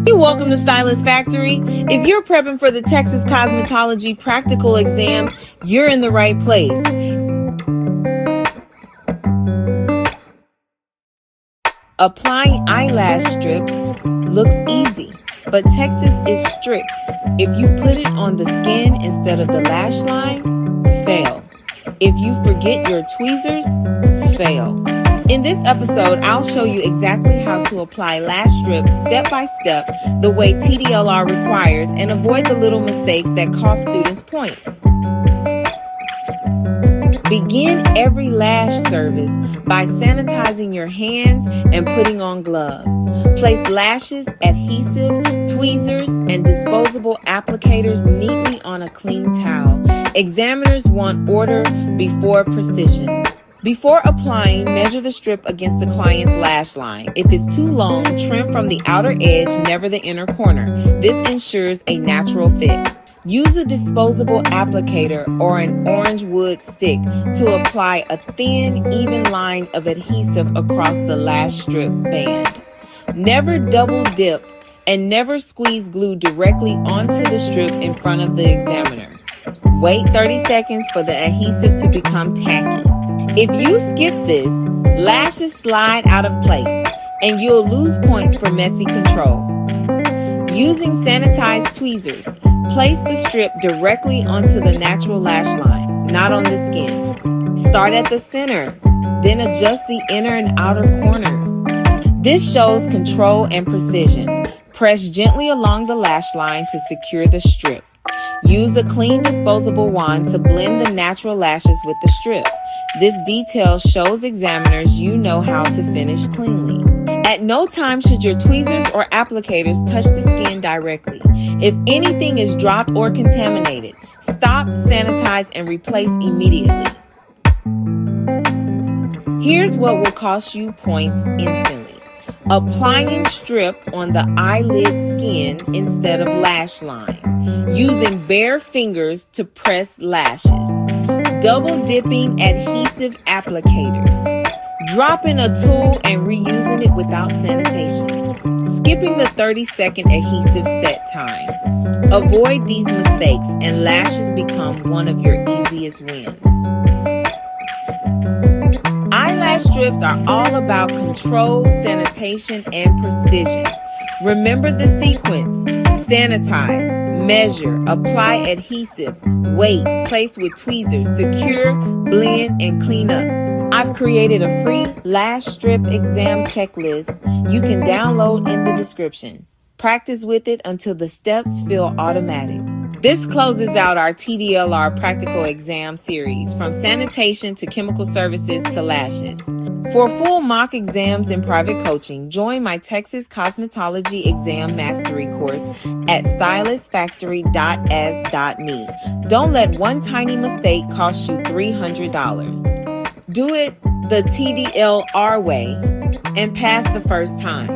Welcome to Stylist Factory. If you're prepping for the Texas Cosmetology Practical Exam, you're in the right place. Applying eyelash strips looks easy, but Texas is strict. If you put it on the skin instead of the lash line, fail. If you forget your tweezers, fail. In this episode, I'll show you exactly how to apply lash strips step by step the way TDLR requires and avoid the little mistakes that cost students points. Begin every lash service by sanitizing your hands and putting on gloves. Place lashes, adhesive, tweezers, and disposable applicators neatly on a clean towel. Examiners want order before precision. Before applying, measure the strip against the client's lash line. If it's too long, trim from the outer edge, never the inner corner. This ensures a natural fit. Use a disposable applicator or an orange wood stick to apply a thin, even line of adhesive across the lash strip band. Never double dip and never squeeze glue directly onto the strip in front of the examiner. Wait 30 seconds for the adhesive to become tacky. If you skip this, lashes slide out of place and you'll lose points for messy control. Using sanitized tweezers, place the strip directly onto the natural lash line, not on the skin. Start at the center, then adjust the inner and outer corners. This shows control and precision. Press gently along the lash line to secure the strip. Use a clean disposable wand to blend the natural lashes with the strip. This detail shows examiners you know how to finish cleanly. At no time should your tweezers or applicators touch the skin directly. If anything is dropped or contaminated, stop, sanitize, and replace immediately. Here's what will cost you points instantly. Applying strip on the eyelid skin instead of lash line. Using bare fingers to press lashes. Double dipping adhesive applicators. Dropping a tool and reusing it without sanitation. Skipping the 30-second adhesive set time. Avoid these mistakes and lashes become one of your easiest wins. Eyelash strips are all about control, sanitation, and precision. Remember the sequence. Sanitize, measure, apply adhesive, wait, place with tweezers, secure, blend, and clean up. I've created a free lash strip exam checklist you can download in the description. Practice with it until the steps feel automatic. This closes out our TDLR Practical Exam series, from sanitation to chemical services to lashes. For full mock exams and private coaching, join my Texas Cosmetology Exam Mastery course at stylistfactory.as.me. Don't let one tiny mistake cost you $300. Do it the TDLR way and pass the first time.